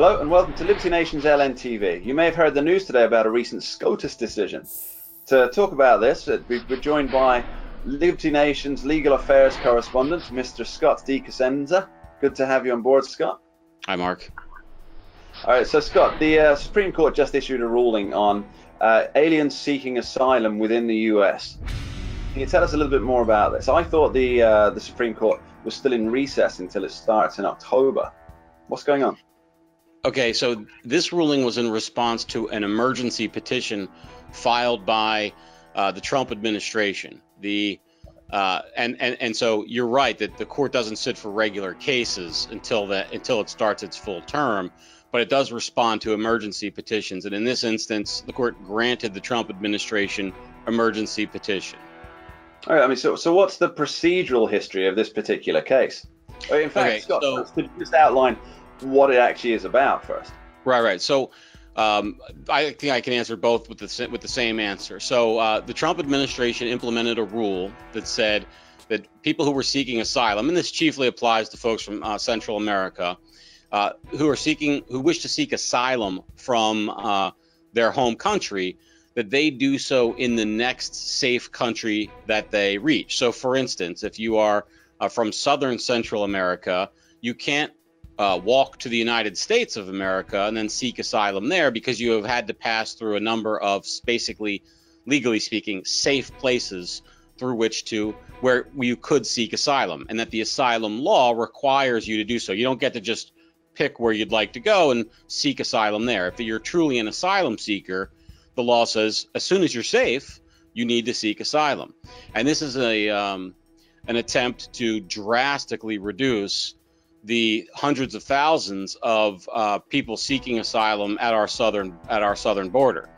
Hello and welcome to Liberty Nation's LNTV. You may have heard the news today about a recent SCOTUS decision. To talk about this, we're joined by Liberty Nation's legal affairs correspondent, Mr. Scott D. Casenza. Good to have you on board, Scott. Hi, Mark. All right, so Scott, the Supreme Court just issued a ruling on aliens seeking asylum within the US. Can you tell us a little bit more about this? I thought the Supreme Court was still in recess until it starts in October. What's going on? Okay, so this ruling was in response to an emergency petition filed by the Trump administration. And so you're right that the court doesn't sit for regular cases until it starts its full term, but it does respond to emergency petitions. And in this instance, the court granted the Trump administration emergency petition. All right, so what's the procedural history of this particular case? In fact, Okay, Scott, so, could you just outline what it actually is about first? Right. So I think I can answer both with the same answer. So the Trump administration implemented a rule that said that people who were seeking asylum, and this chiefly applies to folks from Central America, who wish to seek asylum from their home country, that they do so in the next safe country that they reach. So, for instance, if you are from Southern Central America, you can't walk to the United States of America and then seek asylum there because you have had to pass through a number of basically, legally speaking, safe places through where you could seek asylum, and that the asylum law requires you to do so. You don't get to just pick where you'd like to go and seek asylum there. If you're truly an asylum seeker, the law says as soon as you're safe, you need to seek asylum. And this is an attempt to drastically reduce the hundreds of thousands of people seeking asylum at our southern border.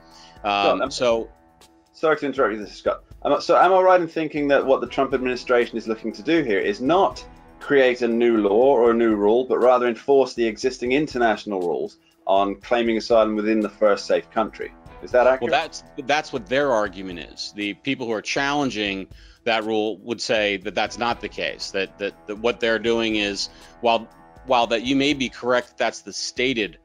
Sorry to interrupt you, Scott. Am I right in thinking that what the Trump administration is looking to do here is not create a new law or a new rule, but rather enforce the existing international rules on claiming asylum within the first safe country? Is that accurate? Well, that's what their argument is. The people who are challenging that rule would say that that's not the case. That what they're doing is, while that you may be correct, that's the stated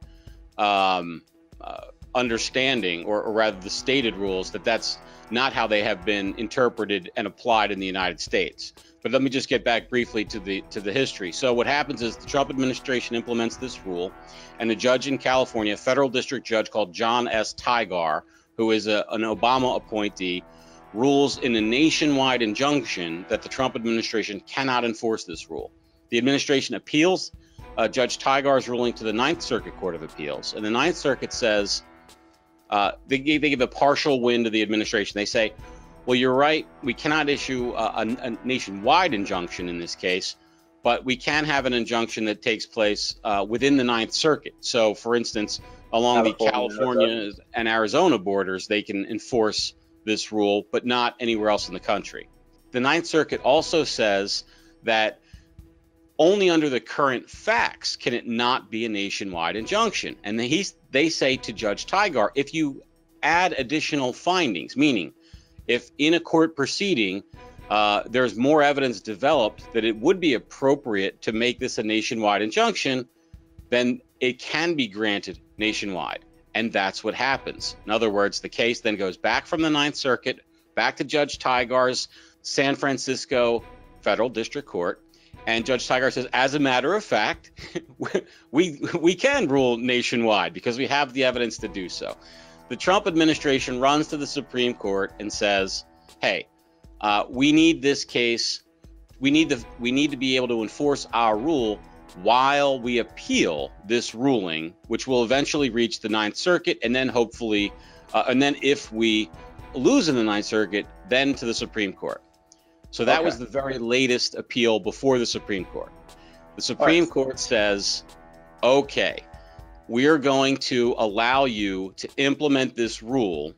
understanding, or rather the stated rules, that's not how they have been interpreted and applied in the United States. But let me just get back briefly to the history. So what happens is the Trump administration implements this rule, and a judge in California, a federal district judge called John S. Tigar, who is an Obama appointee, rules in a nationwide injunction that the Trump administration cannot enforce this rule. The administration appeals Judge Tigar's ruling to the Ninth Circuit Court of Appeals, and the Ninth Circuit says they give a partial win to the administration. They say, well, you're right, we cannot issue a nationwide injunction in this case, but we can have an injunction that takes place within the Ninth Circuit. So, for instance, along the California and Arizona borders, they can enforce this rule, but not anywhere else in the country. The Ninth Circuit also says that only under the current facts can it not be a nationwide injunction. And they say to Judge Tigar, if you add additional findings, meaning if in a court proceeding there's more evidence developed that it would be appropriate to make this a nationwide injunction, then it can be granted nationwide. And that's what happens. In other words, the case then goes back from the Ninth Circuit, back to Judge Tigar's San Francisco Federal District Court. And Judge Tigar says, as a matter of fact, we can rule nationwide because we have the evidence to do so. The Trump administration runs to the Supreme Court and says, hey, we need this case. We need to be able to enforce our rule while we appeal this ruling, which will eventually reach the Ninth Circuit, and then hopefully, and then if we lose in the Ninth Circuit, then to the Supreme Court. So that was the very latest appeal before the Supreme Court. The Supreme Court says, okay, we are going to allow you to implement this rule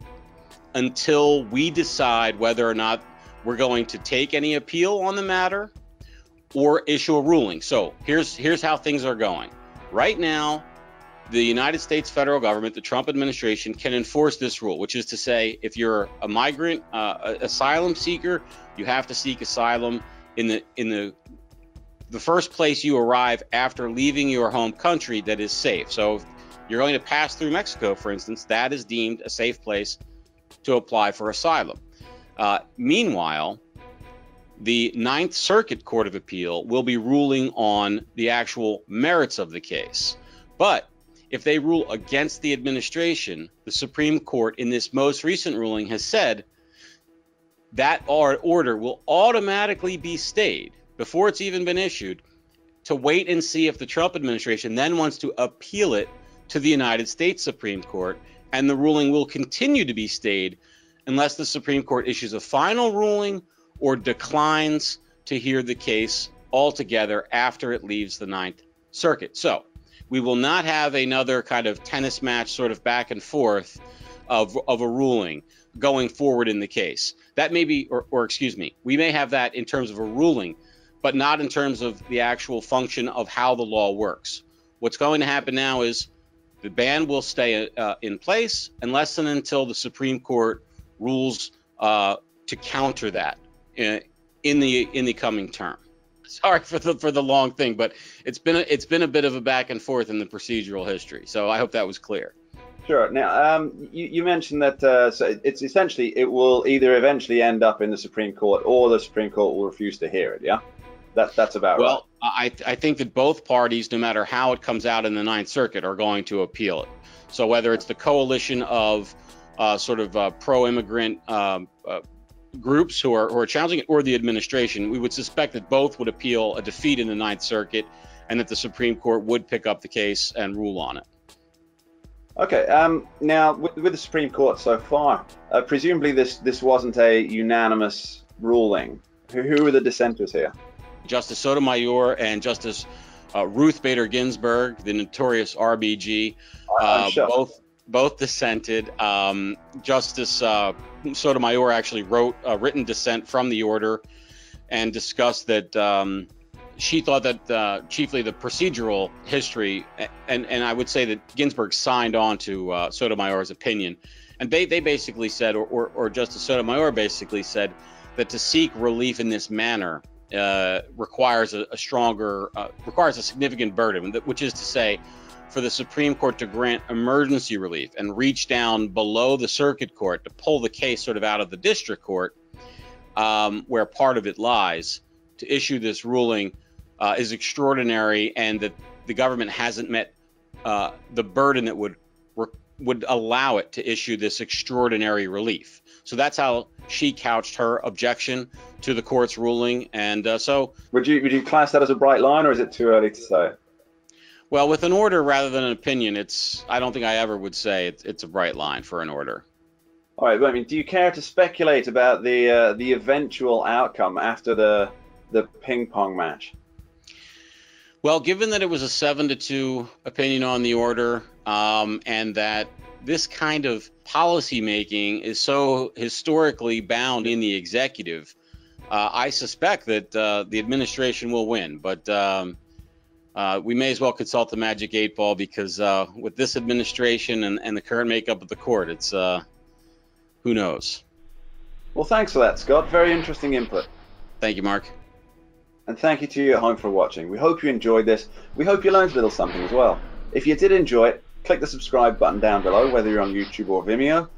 until we decide whether or not we're going to take any appeal on the matter or issue a ruling. So here's how things are going. Right now, the United States federal government, the Trump administration, can enforce this rule, which is to say, if you're a migrant, asylum seeker, you have to seek asylum in the the first place you arrive after leaving your home country that is safe. So if you're going to pass through Mexico, for instance, that is deemed a safe place to apply for asylum. Meanwhile, the Ninth Circuit Court of Appeal will be ruling on the actual merits of the case. But if they rule against the administration, the Supreme Court in this most recent ruling has said that our order will automatically be stayed before it's even been issued, to wait and see if the Trump administration then wants to appeal it to the United States Supreme Court, and the ruling will continue to be stayed unless the Supreme Court issues a final ruling or declines to hear the case altogether after it leaves the Ninth Circuit. So we will not have another kind of tennis match sort of back and forth of a ruling going forward in the case. That may be, or excuse me, we may have that in terms of a ruling, but not in terms of the actual function of how the law works. What's going to happen now is the ban will stay in place unless and until the Supreme Court rules to counter that in the coming term. Sorry for the long thing, but it's been a bit of a back and forth in the procedural history. So I hope that was clear. Sure. Now, you mentioned that so it's essentially it will either eventually end up in the Supreme Court or the Supreme Court will refuse to hear it. Yeah, that's about right. Well, I think that both parties, no matter how it comes out in the Ninth Circuit, are going to appeal it. So whether it's the coalition of pro-immigrant groups who are challenging it, or the administration, we would suspect that both would appeal a defeat in the Ninth Circuit, and that the Supreme Court would pick up the case and rule on it. Okay. Now, with the Supreme Court so far, presumably this wasn't a unanimous ruling. Who are the dissenters here? Justice Sotomayor and Justice Ruth Bader Ginsburg, the notorious RBG, both dissented. Justice Sotomayor actually wrote a written dissent from the order and discussed that she thought that chiefly the procedural history, and I would say that Ginsburg signed on to Sotomayor's opinion, and they basically said, or Justice Sotomayor basically said, that to seek relief in this manner requires a significant burden, which is to say, for the Supreme Court to grant emergency relief and reach down below the circuit court to pull the case sort of out of the district court, where part of it lies, to issue this ruling is extraordinary, and that the government hasn't met the burden that would allow it to issue this extraordinary relief. So that's how she couched her objection to the court's ruling. And so would you class that as a bright line, or is it too early to say? Well, with an order rather than an opinion, I don't think I ever would say it's a bright line for an order. All right, but I mean, do you care to speculate about the eventual outcome after the ping pong match? Well, given that it was a 7-2 opinion on the order, and that this kind of policy making is so historically bound in the executive, I suspect that the administration will win. But we may as well consult the magic 8 ball, because with this administration and the current makeup of the court, it's who knows. Well, thanks for that, Scott. Very interesting input. Thank you, Mark. And thank you to you at home for watching. We hope you enjoyed this. We hope you learned a little something as well. If you did enjoy it, click the subscribe button down below, whether you're on YouTube or Vimeo.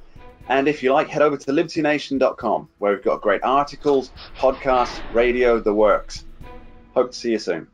And if you like, head over to libertynation.com, where we've got great articles, podcasts, radio, the works. Hope to see you soon.